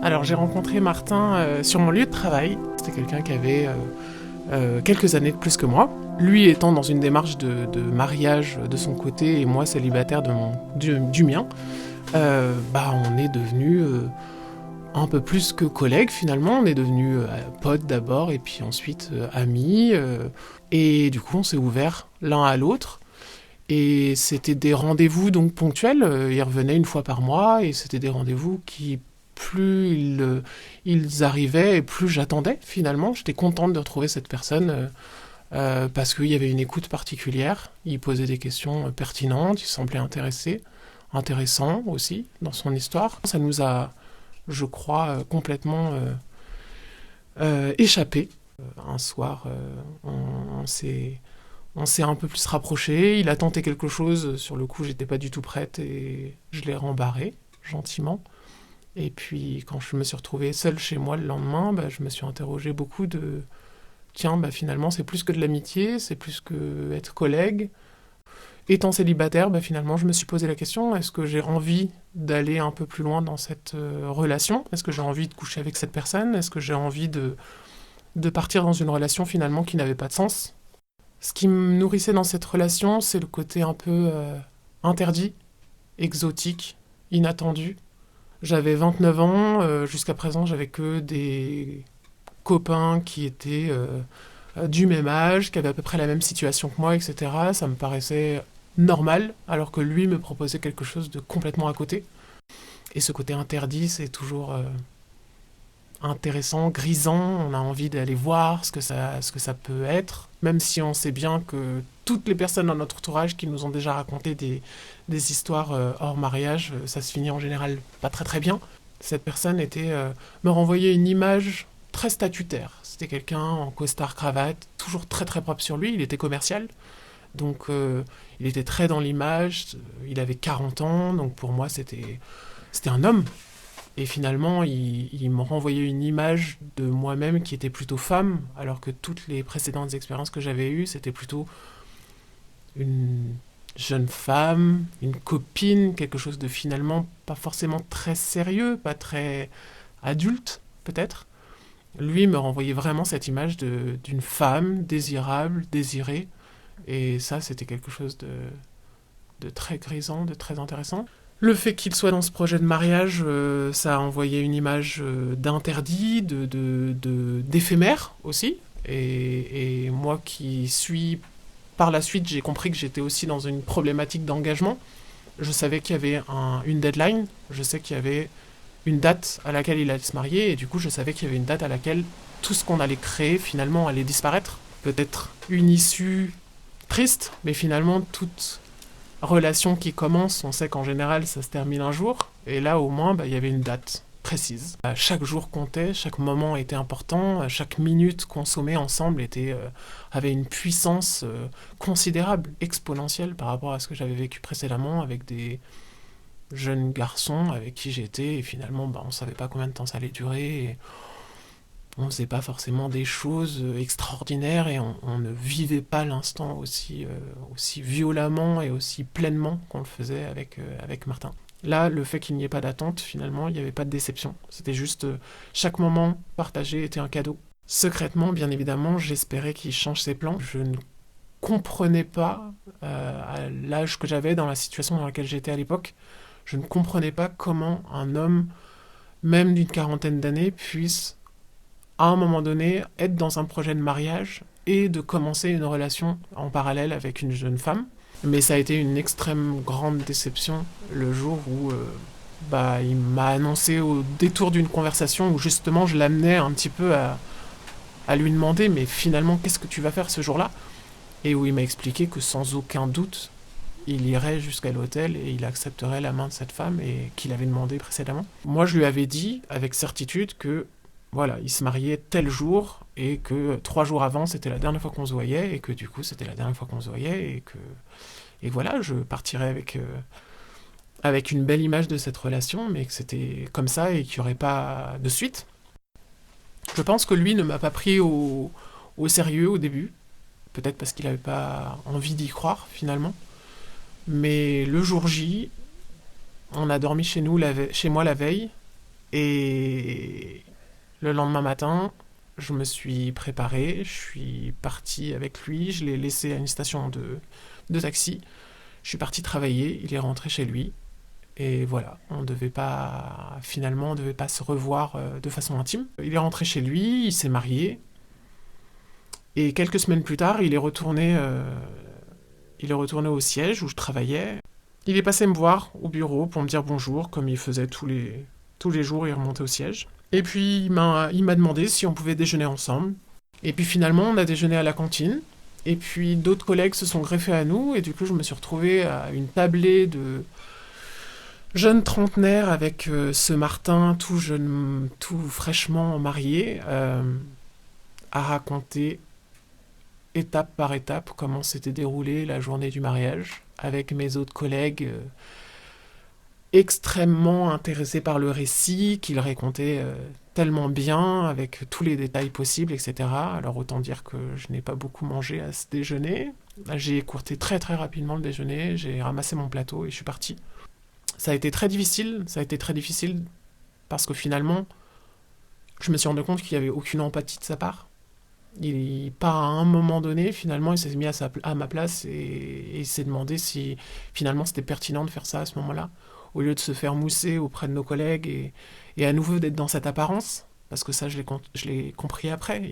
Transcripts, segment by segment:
Alors j'ai rencontré Martin sur mon lieu de travail. C'était quelqu'un qui avait quelques années de plus que moi. Lui étant dans une démarche de mariage de son côté et moi célibataire du mien, on est devenus un peu plus que collègues finalement. On est devenus potes d'abord et puis ensuite amis. Et du coup on s'est ouverts l'un à l'autre. Et c'était des rendez-vous donc ponctuels. Il revenait une fois par mois et c'était des rendez-vous qui plus ils arrivaient et plus j'attendais finalement. J'étais contente de retrouver cette personne parce qu'il y avait une écoute particulière. Il posait des questions pertinentes, il semblait intéressant aussi dans son histoire. Ça nous a, je crois, complètement échappé. Un soir, on s'est un peu plus rapprochés. Il a tenté quelque chose, sur le coup j'étais pas du tout prête et je l'ai rembarré gentiment. Et puis quand je me suis retrouvée seule chez moi le lendemain, je me suis interrogée beaucoup de tiens, finalement c'est plus que de l'amitié, c'est plus que être collègue. Étant célibataire, finalement je me suis posé la question, est-ce que j'ai envie d'aller un peu plus loin dans cette relation? Est-ce que j'ai envie de coucher avec cette personne? Est-ce que j'ai envie de partir dans une relation finalement qui n'avait pas de sens? Ce qui me nourrissait dans cette relation, c'est le côté un peu interdit, exotique, inattendu. J'avais 29 ans, jusqu'à présent j'avais que des copains qui étaient du même âge, qui avaient à peu près la même situation que moi, etc. Ça me paraissait normal, alors que lui me proposait quelque chose de complètement à côté. Et ce côté interdit, c'est toujours intéressant, grisant, on a envie d'aller voir ce que ça peut être, même si on sait bien que toutes les personnes dans notre entourage qui nous ont déjà raconté des histoires hors mariage, ça se finit en général pas très très bien. Cette personne me renvoyait une image très statutaire. C'était quelqu'un en costard cravate, toujours très très propre sur lui, il était commercial, donc il était très dans l'image, il avait 40 ans, donc pour moi c'était un homme. Et finalement, il m'a renvoyé une image de moi-même qui était plutôt femme, alors que toutes les précédentes expériences que j'avais eues, c'était plutôt une jeune femme, une copine, quelque chose de finalement pas forcément très sérieux, pas très adulte, peut-être. Lui me renvoyait vraiment cette image d'une femme désirable, désirée, et ça, c'était quelque chose de très grisant, de très intéressant. Le fait qu'il soit dans ce projet de mariage, ça a envoyé une image d'interdit, d'éphémère aussi. Et moi qui suis... Par la suite, j'ai compris que j'étais aussi dans une problématique d'engagement. Je savais qu'il y avait une deadline, je sais qu'il y avait une date à laquelle il allait se marier, et du coup je savais qu'il y avait une date à laquelle tout ce qu'on allait créer finalement allait disparaître. Peut-être une issue triste, mais finalement toute relation qui commence, on sait qu'en général ça se termine un jour, et là au moins il y avait une date précise. Chaque jour comptait, chaque moment était important, chaque minute consommée ensemble avait une puissance considérable, exponentielle par rapport à ce que j'avais vécu précédemment avec des jeunes garçons avec qui j'étais, et finalement on savait pas combien de temps ça allait durer, et on faisait pas forcément des choses extraordinaires et on ne vivait pas l'instant aussi violemment et aussi pleinement qu'on le faisait avec Martin. Là, le fait qu'il n'y ait pas d'attente, finalement, il n'y avait pas de déception. C'était juste chaque moment partagé était un cadeau. Secrètement, bien évidemment, j'espérais qu'il change ses plans. Je ne comprenais pas, à l'âge que j'avais, dans la situation dans laquelle j'étais à l'époque, je ne comprenais pas comment un homme, même d'une quarantaine d'années, puisse à un moment donné, être dans un projet de mariage et de commencer une relation en parallèle avec une jeune femme. Mais ça a été une extrême grande déception le jour où il m'a annoncé au détour d'une conversation où justement je l'amenais un petit peu à lui demander mais finalement qu'est-ce que tu vas faire ce jour-là? Et où il m'a expliqué que sans aucun doute, il irait jusqu'à l'hôtel et il accepterait la main de cette femme et qu'il avait demandé précédemment. Moi je lui avais dit avec certitude que voilà, il se mariait tel jour et que 3 jours avant c'était la dernière fois qu'on se voyait et que du coup c'était la dernière fois qu'on se voyait et voilà, je partirais avec une belle image de cette relation, mais que c'était comme ça et qu'il n'y aurait pas de suite. Je pense que lui ne m'a pas pris au sérieux au début, peut-être parce qu'il n'avait pas envie d'y croire finalement, mais le jour J, on a dormi chez moi la veille. Et le lendemain matin, je me suis préparé, je suis parti avec lui, je l'ai laissé à une station de taxi, je suis parti travailler, il est rentré chez lui, et voilà, finalement, on devait pas se revoir de façon intime. Il est rentré chez lui, il s'est marié, et quelques semaines plus tard, il est retourné au siège où je travaillais. Il est passé me voir au bureau pour me dire bonjour, comme il faisait tous les jours, il remontait au siège. Et puis il m'a demandé si on pouvait déjeuner ensemble. Et puis finalement, on a déjeuné à la cantine. Et puis d'autres collègues se sont greffés à nous, et du coup, je me suis retrouvé à une tablée de jeunes trentenaires avec ce Martin tout jeune, tout fraîchement marié, à raconter étape par étape comment s'était déroulée la journée du mariage, avec mes autres collègues extrêmement intéressés par le récit, qu'il racontait tellement bien, avec tous les détails possibles, etc. Alors autant dire que je n'ai pas beaucoup mangé à ce déjeuner. J'ai écourté très très rapidement le déjeuner, j'ai ramassé mon plateau et je suis parti. Ça a été très difficile parce que finalement, je me suis rendu compte qu'il n'y avait aucune empathie de sa part. Pas à un moment donné, finalement, il s'est mis à ma place et il s'est demandé si finalement c'était pertinent de faire ça à ce moment-là, au lieu de se faire mousser auprès de nos collègues et à nouveau d'être dans cette apparence, parce que ça, je l'ai compris après.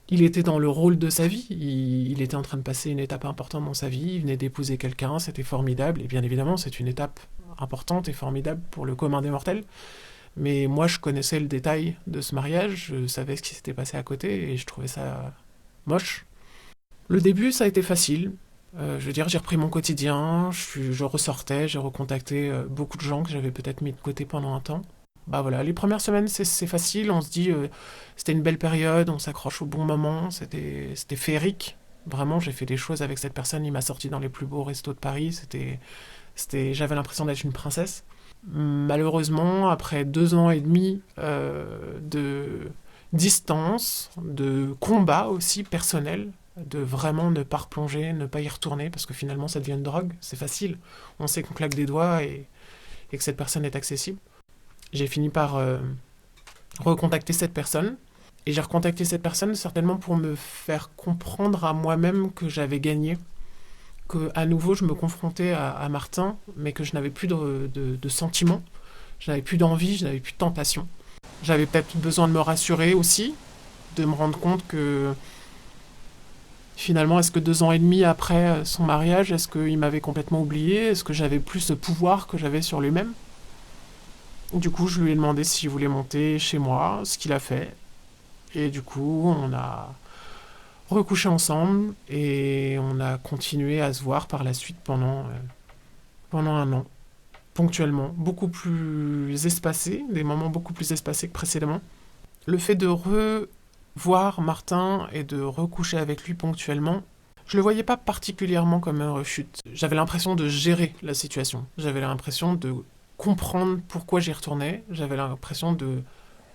Il était dans le rôle de sa vie, il était en train de passer une étape importante dans sa vie, il venait d'épouser quelqu'un, c'était formidable, et bien évidemment, c'est une étape importante et formidable pour le commun des mortels. Mais moi, je connaissais le détail de ce mariage, je savais ce qui s'était passé à côté et je trouvais ça moche. Le début, ça a été facile. Je veux dire, j'ai repris mon quotidien, je ressortais, j'ai recontacté beaucoup de gens que j'avais peut-être mis de côté pendant un temps. Bah voilà, les premières semaines, c'est facile, on se dit, c'était une belle période, on s'accroche au bon moment, c'était féerique. Vraiment, j'ai fait des choses avec cette personne, il m'a sorti dans les plus beaux restos de Paris, j'avais l'impression d'être une princesse. Malheureusement, après 2 ans et demi de distance, de combat aussi personnel, de vraiment ne pas replonger, ne pas y retourner, parce que finalement ça devient une drogue, c'est facile. On sait qu'on claque des doigts et que cette personne est accessible. J'ai fini par recontacter cette personne, et j'ai recontacté cette personne certainement pour me faire comprendre à moi-même que j'avais gagné, que à nouveau je me confrontais à Martin, mais que je n'avais plus de sentiments, je n'avais plus d'envie, je n'avais plus de tentation. J'avais peut-être besoin de me rassurer aussi, de me rendre compte que finalement, est-ce que 2 ans et demi après son mariage, est-ce qu'il m'avait complètement oublié? Est-ce que j'avais plus ce pouvoir que j'avais sur lui-même? Du coup, je lui ai demandé s'il voulait monter chez moi, ce qu'il a fait. Et du coup, on a recouché ensemble et on a continué à se voir par la suite pendant un an, ponctuellement, beaucoup plus espacé, des moments beaucoup plus espacés que précédemment. Le fait de revoir Martin et de recoucher avec lui ponctuellement, je le voyais pas particulièrement comme une rechute. J'avais l'impression de gérer la situation. J'avais l'impression de comprendre pourquoi j'y retournais. J'avais l'impression de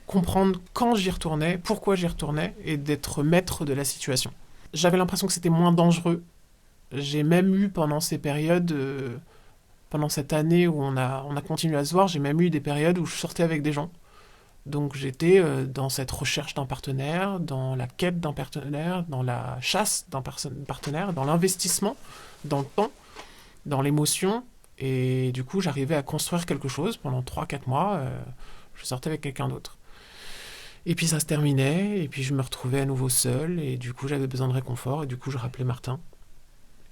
comprendre quand j'y retournais, pourquoi j'y retournais, et d'être maître de la situation. J'avais l'impression que c'était moins dangereux. J'ai même eu pendant ces périodes, pendant cette année où on a continué à se voir, j'ai même eu des périodes où je sortais avec des gens. Donc j'étais dans cette recherche d'un partenaire, dans la quête d'un partenaire, dans la chasse d'un partenaire, dans l'investissement, dans le temps, dans l'émotion. Et du coup, j'arrivais à construire quelque chose pendant 3 4 mois. Je sortais avec quelqu'un d'autre. Et puis ça se terminait, et puis je me retrouvais à nouveau seul, et du coup j'avais besoin de réconfort, et du coup je rappelais Martin.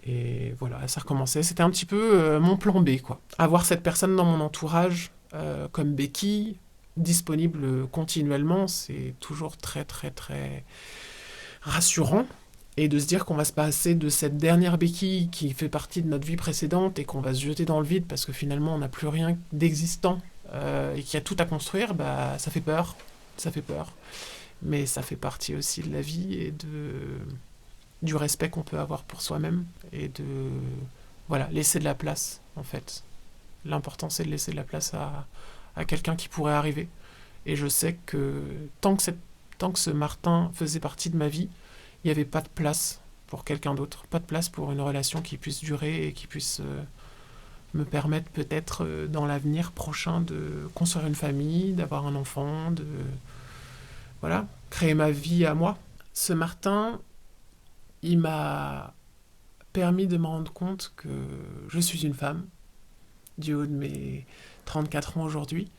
Et voilà, ça recommençait. C'était un petit peu mon plan B, quoi. Avoir cette personne dans mon entourage, comme béquille, disponible continuellement, c'est toujours très très très rassurant. Et de se dire qu'on va se passer de cette dernière béquille qui fait partie de notre vie précédente et qu'on va se jeter dans le vide parce que finalement on n'a plus rien d'existant et qu'il y a tout à construire, bah ça fait peur. Ça fait peur. Mais ça fait partie aussi de la vie et du respect qu'on peut avoir pour soi-même et de voilà, laisser de la place en fait. L'important c'est de laisser de la place à quelqu'un qui pourrait arriver. Et je sais que tant que ce Martin faisait partie de ma vie, il n'y avait pas de place pour quelqu'un d'autre, pas de place pour une relation qui puisse durer et qui puisse me permettre peut-être dans l'avenir prochain de construire une famille, d'avoir un enfant, de voilà, créer ma vie à moi. Ce Martin, il m'a permis de me rendre compte que je suis une femme, du haut de mes 34 ans aujourd'hui,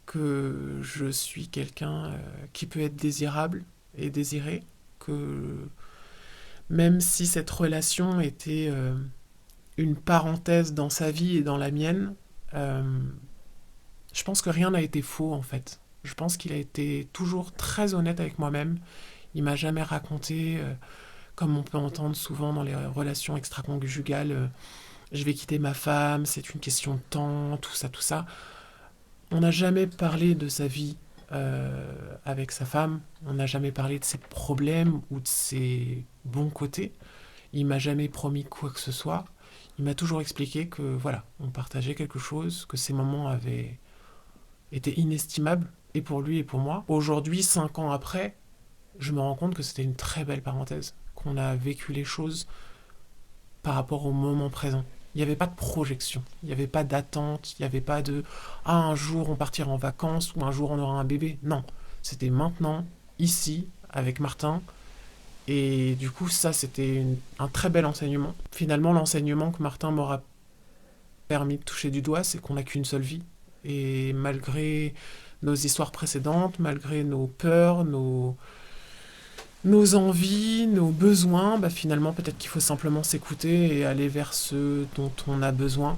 que je suis quelqu'un qui peut être désirable et désiré, que même si cette relation était une parenthèse dans sa vie et dans la mienne, euh, je pense que rien n'a été faux en fait. Je pense qu'il a été toujours très honnête avec moi-même. Il m'a jamais raconté, comme on peut entendre souvent dans les relations extra-conjugales, je vais quitter ma femme, c'est une question de temps, tout ça, tout ça. On n'a jamais parlé de sa vie avec sa femme, on n'a jamais parlé de ses problèmes ou de ses bons côtés. Il m'a jamais promis quoi que ce soit. Il m'a toujours expliqué que voilà, on partageait quelque chose, que ces moments avaient été inestimables, et pour lui et pour moi. Aujourd'hui, 5 ans après, je me rends compte que c'était une très belle parenthèse, qu'on a vécu les choses par rapport au moment présent. Il n'y avait pas de projection, il n'y avait pas d'attente, il n'y avait pas de ah, un jour on partira en vacances ou un jour on aura un bébé. Non, c'était maintenant, ici, avec Martin. Et du coup, ça, c'était un très bel enseignement. Finalement, l'enseignement que Martin m'aura permis de toucher du doigt, c'est qu'on n'a qu'une seule vie. Et malgré nos histoires précédentes, malgré nos peurs, nos envies, nos besoins, bah finalement, peut-être qu'il faut simplement s'écouter et aller vers ce dont on a besoin.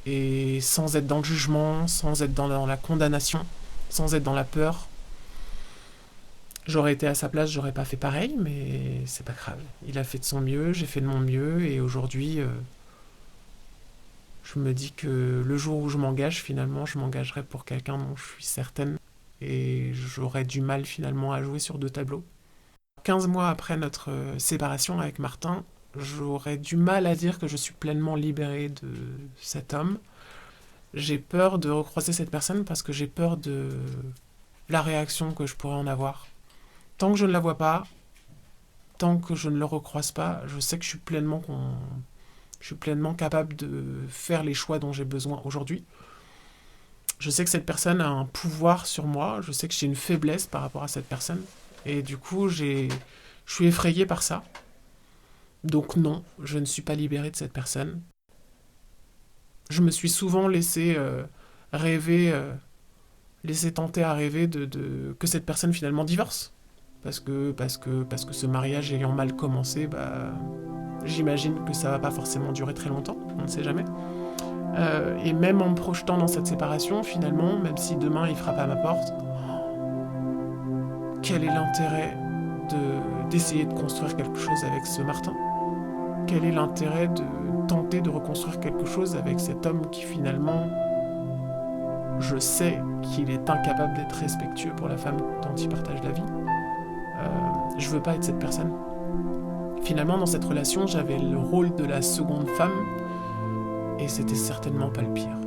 Et sans être dans le jugement, sans être dans la condamnation, sans être dans la peur. J'aurais été à sa place, j'aurais pas fait pareil, mais c'est pas grave. Il a fait de son mieux, j'ai fait de mon mieux, et aujourd'hui, je me dis que le jour où je m'engage, finalement, je m'engagerai pour quelqu'un dont je suis certaine, et j'aurais du mal finalement à jouer sur deux tableaux. 15 mois après notre séparation avec Martin, j'aurais du mal à dire que je suis pleinement libérée de cet homme. J'ai peur de recroiser cette personne parce que j'ai peur de la réaction que je pourrais en avoir. Tant que je ne la vois pas, tant que je ne le recroise pas, je sais que je suis pleinement capable de faire les choix dont j'ai besoin aujourd'hui. Je sais que cette personne a un pouvoir sur moi, je sais que j'ai une faiblesse par rapport à cette personne. Et du coup, je suis effrayée par ça. Donc non, je ne suis pas libérée de cette personne. Je me suis souvent laissé rêver, laissé tenter à rêver que cette personne finalement divorce. Parce que ce mariage ayant mal commencé, bah, j'imagine que ça va pas forcément durer très longtemps, on ne sait jamais. Et même en me projetant dans cette séparation, finalement, même si demain il frappe à ma porte, quel est l'intérêt d'essayer de construire quelque chose avec ce Martin? Quel est l'intérêt de tenter de reconstruire quelque chose avec cet homme qui finalement, je sais qu'il est incapable d'être respectueux pour la femme dont il partage la vie. Je veux pas être cette personne. Finalement, dans cette relation, j'avais le rôle de la seconde femme, et c'était certainement pas le pire.